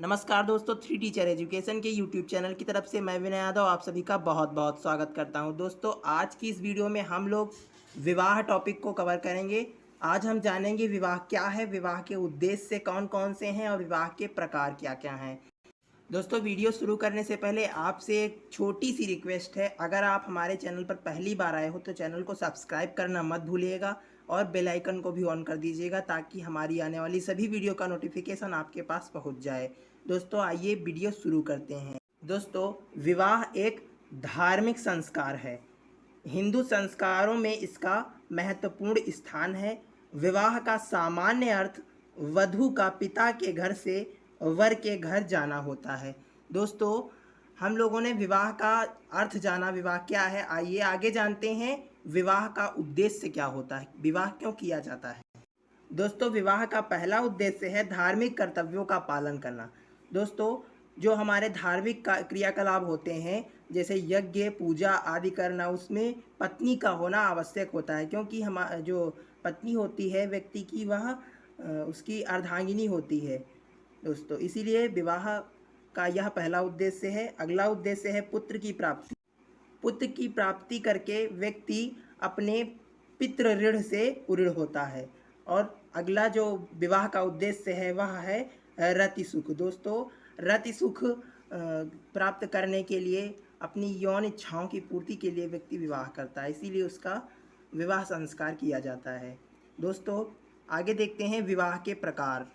नमस्कार दोस्तों, three teacher education के यूट्यूब चैनल की तरफ से मैं विनय यादव आप सभी का बहुत बहुत स्वागत करता हूं। दोस्तों, आज की इस वीडियो में हम लोग विवाह टॉपिक को कवर करेंगे। आज हम जानेंगे विवाह क्या है, विवाह के उद्देश्य कौन कौन से हैं और विवाह के प्रकार क्या क्या हैं। दोस्तों, वीडियो शुरू करने से पहले आपसे एक छोटी सी रिक्वेस्ट है। अगर आप हमारे चैनल पर पहली बार आए हो तो चैनल को सब्सक्राइब करना मत भूलिएगा और बेल आइकन को भी ऑन कर दीजिएगा ताकि हमारी आने वाली सभी वीडियो का नोटिफिकेशन आपके पास पहुंच जाए। दोस्तों, आइए वीडियो शुरू करते हैं। दोस्तों, विवाह एक धार्मिक संस्कार है। हिंदू संस्कारों में इसका महत्वपूर्ण स्थान है। विवाह का सामान्य अर्थ वधू का पिता के घर से वर के घर जाना होता है। दोस्तों, हम लोगों ने विवाह का अर्थ जाना, विवाह क्या है। आइए आगे जानते हैं विवाह का उद्देश्य क्या होता है, विवाह क्यों किया जाता है। दोस्तों, विवाह का पहला उद्देश्य है धार्मिक कर्तव्यों का पालन करना। दोस्तों, जो हमारे धार्मिक क्रियाकलाप होते हैं जैसे यज्ञ, पूजा आदि करना, उसमें पत्नी का होना आवश्यक होता है, क्योंकि हम जो पत्नी होती है व्यक्ति की, वह उसकी अर्धांगिनी होती है। दोस्तों, इसीलिए विवाह का यह पहला उद्देश्य है। अगला उद्देश्य है पुत्र की प्राप्ति। पुत्र की प्राप्ति करके व्यक्ति अपने पितृ ऋण से उऋण होता है। और अगला जो विवाह का उद्देश्य है वह है रति सुख। दोस्तों, रति सुख प्राप्त करने के लिए, अपनी यौन इच्छाओं की पूर्ति के लिए व्यक्ति विवाह करता है, इसीलिए उसका विवाह संस्कार किया जाता है। दोस्तों, आगे देखते हैं विवाह के प्रकार।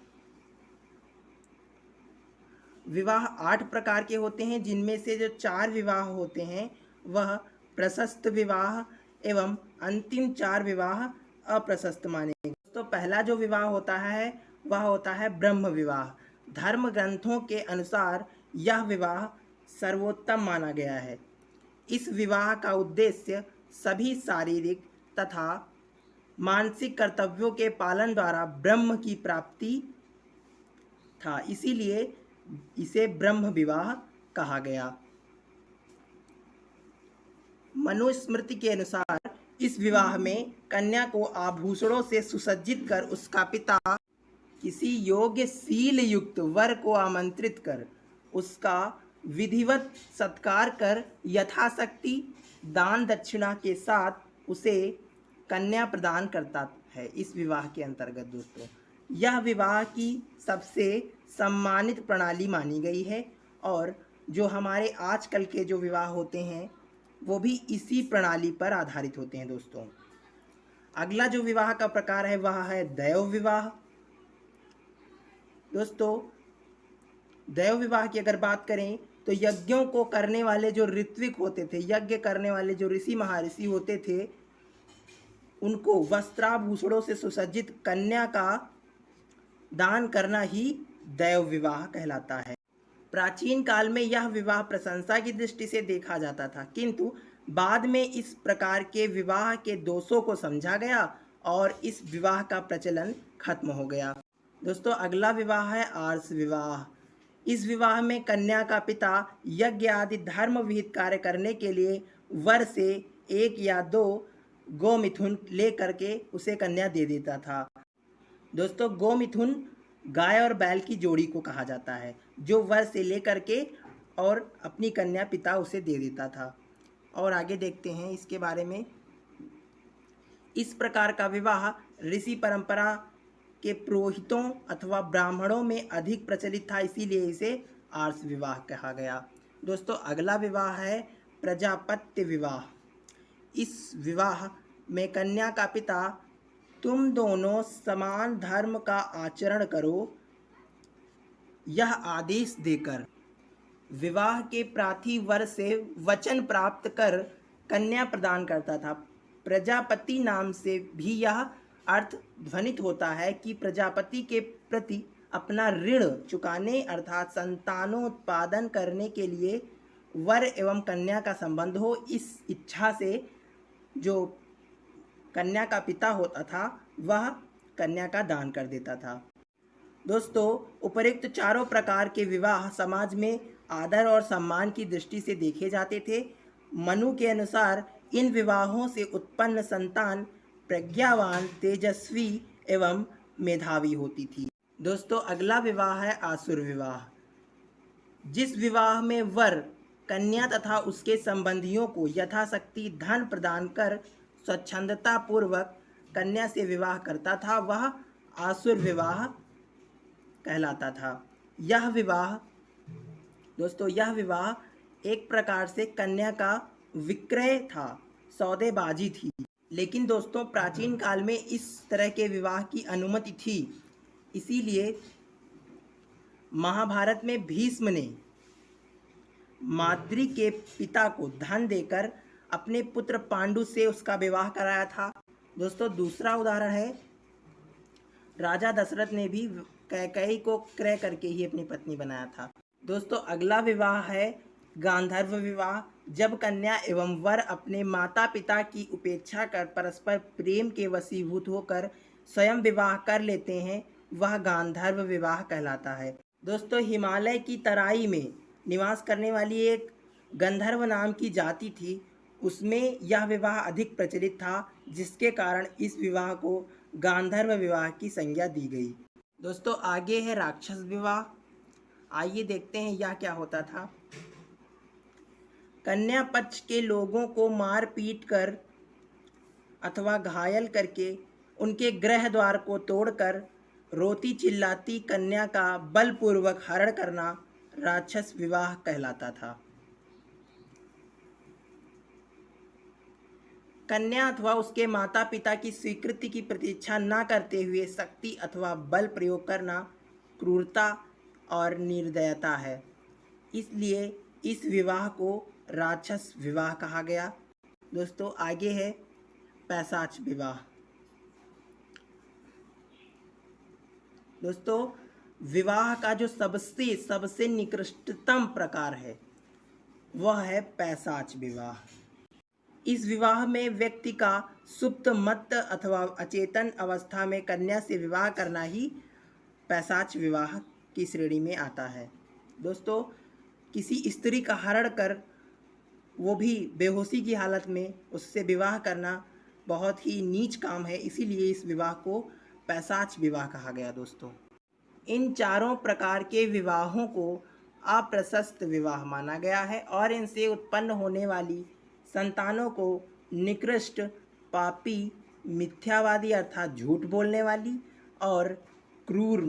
विवाह 8 प्रकार के होते हैं, जिनमें से जो 4 विवाह होते हैं वह प्रशस्त विवाह एवं अंतिम 4 विवाह अप्रशस्त माने गए। तो पहला जो विवाह होता है वह होता है ब्रह्म विवाह। धर्म ग्रंथों के अनुसार यह विवाह सर्वोत्तम माना गया है। इस विवाह का उद्देश्य सभी शारीरिक तथा मानसिक कर्तव्यों के पालन द्वारा ब्रह्म की प्राप्ति था, इसीलिए इसे ब्रह्म विवाह कहा गया। मनुस्मृति के अनुसार इस विवाह में कन्या को आभूषणों से सुसज्जित कर उसका पिता किसी योग्य शील युक्त वर को आमंत्रित कर उसका विधिवत सत्कार कर यथाशक्ति दान दक्षिणा के साथ उसे कन्या प्रदान करता है। इस विवाह के अंतर्गत दोस्तों, यह विवाह की सबसे सम्मानित प्रणाली मानी गई है और जो हमारे आजकल के जो विवाह होते हैं वो भी इसी प्रणाली पर आधारित होते हैं। दोस्तों, अगला जो विवाह का प्रकार है वह है दैव विवाह। दोस्तों, दैव विवाह की अगर बात करें तो यज्ञों को करने वाले जो ऋत्विक होते थे, यज्ञ करने वाले जो ऋषि महर्षि होते थे, उनको वस्त्राभूषणों से सुसज्जित कन्या का दान करना ही दैव विवाह कहलाता है। प्राचीन काल में यह विवाह प्रशंसा की दृष्टि से देखा जाता था, किंतु बाद में इस प्रकार के विवाह के दोषों को समझा गया और इस विवाह का प्रचलन खत्म हो गया। दोस्तों, अगला विवाह है आर्ष विवाह। इस विवाह में कन्या का पिता यज्ञ आदि धर्म विहित कार्य करने के लिए वर से 1 या 2 गोमिथुन ले करके उसे कन्या दे देता था। दोस्तों, गोमिथुन गाय और बैल की जोड़ी को कहा जाता है, जो वर से लेकर के और अपनी कन्या पिता उसे दे देता था। और आगे देखते हैं इसके बारे में। इस प्रकार का विवाह ऋषि परंपरा के पुरोहितों अथवा ब्राह्मणों में अधिक प्रचलित था, इसीलिए इसे आर्ष विवाह कहा गया। दोस्तों, अगला विवाह है प्रजापत्य विवाह। इस विवाह में कन्या का पिता तुम दोनों समान धर्म का आचरण करो यह आदेश देकर विवाह के प्रार्थी वर से वचन प्राप्त कर कन्या प्रदान करता था। प्रजापति नाम से भी यह अर्थ ध्वनित होता है कि प्रजापति के प्रति अपना ऋण चुकाने अर्थात संतानोत्पादन करने के लिए वर एवं कन्या का संबंध हो, इस इच्छा से जो कन्या का पिता होता था वह कन्या का दान कर देता था। दोस्तों, उपरोक्त चारों प्रकार के विवाह समाज में आदर और सम्मान की दृष्टि से देखे जाते थे। मनु के अनुसार इन विवाहों से उत्पन्न संतान प्रज्ञावान, तेजस्वी एवं मेधावी होती थी। दोस्तों, अगला विवाह है आसुर विवाह। जिस विवाह में वर कन्या तथा उसके संबंधियों को यथाशक्ति धन प्रदान कर स्वच्छंदता पूर्वक कन्या से विवाह करता था, वह आसुर विवाह कहलाता था। यह विवाह दोस्तों, यह विवाह एक प्रकार से कन्या का विक्रय था, सौदेबाजी थी। लेकिन दोस्तों, प्राचीन काल में इस तरह के विवाह की अनुमति थी। इसीलिए महाभारत में भीष्म ने माद्री के पिता को धन देकर अपने पुत्र पांडु से उसका विवाह कराया था। दोस्तों, दूसरा उदाहरण है, राजा दशरथ ने भी कैकेयी को क्रय करके ही अपनी पत्नी बनाया था। दोस्तों, अगला विवाह है गांधर्व विवाह। जब कन्या एवं वर अपने माता पिता की उपेक्षा कर परस्पर प्रेम के वशीभूत होकर स्वयं विवाह कर लेते हैं, वह गांधर्व विवाह कहलाता है। दोस्तों, हिमालय की तराई में निवास करने वाली एक गंधर्व नाम की जाति थी, उसमें यह विवाह अधिक प्रचलित था, जिसके कारण इस विवाह को गांधर्व विवाह की संज्ञा दी गई। दोस्तों, आगे है राक्षस विवाह। आइए देखते हैं यह क्या होता था। कन्या पक्ष के लोगों को मार पीट कर अथवा घायल करके उनके गृह द्वार को तोड़कर रोती चिल्लाती कन्या का बलपूर्वक हरण करना राक्षस विवाह कहलाता था। कन्या अथवा उसके माता पिता की स्वीकृति की प्रतीक्षा न करते हुए शक्ति अथवा बल प्रयोग करना क्रूरता और निर्दयता है। इसलिए इस विवाह को राक्षस विवाह कहा गया। दोस्तों, आगे है पैशाच विवाह। दोस्तों, विवाह का जो सबसे निकृष्टतम प्रकार है वह है पैशाच विवाह। इस विवाह में व्यक्ति का सुप्त मत्त अथवा अचेतन अवस्था में कन्या से विवाह करना ही पैशाच विवाह की श्रेणी में आता है। दोस्तों, किसी स्त्री का हरण कर वो भी बेहोशी की हालत में उससे विवाह करना बहुत ही नीच काम है, इसीलिए इस विवाह को पैशाच विवाह कहा गया। दोस्तों, इन चारों प्रकार के विवाहों को अप्रशस्त विवाह माना गया है और इनसे उत्पन्न होने वाली संतानों को निकृष्ट, पापी, मिथ्यावादी अर्थात झूठ बोलने वाली और क्रूर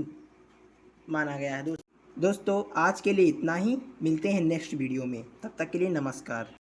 माना गया है। दोस्तों, आज के लिए इतना ही। मिलते हैं नेक्स्ट वीडियो में, तब तक के लिए नमस्कार।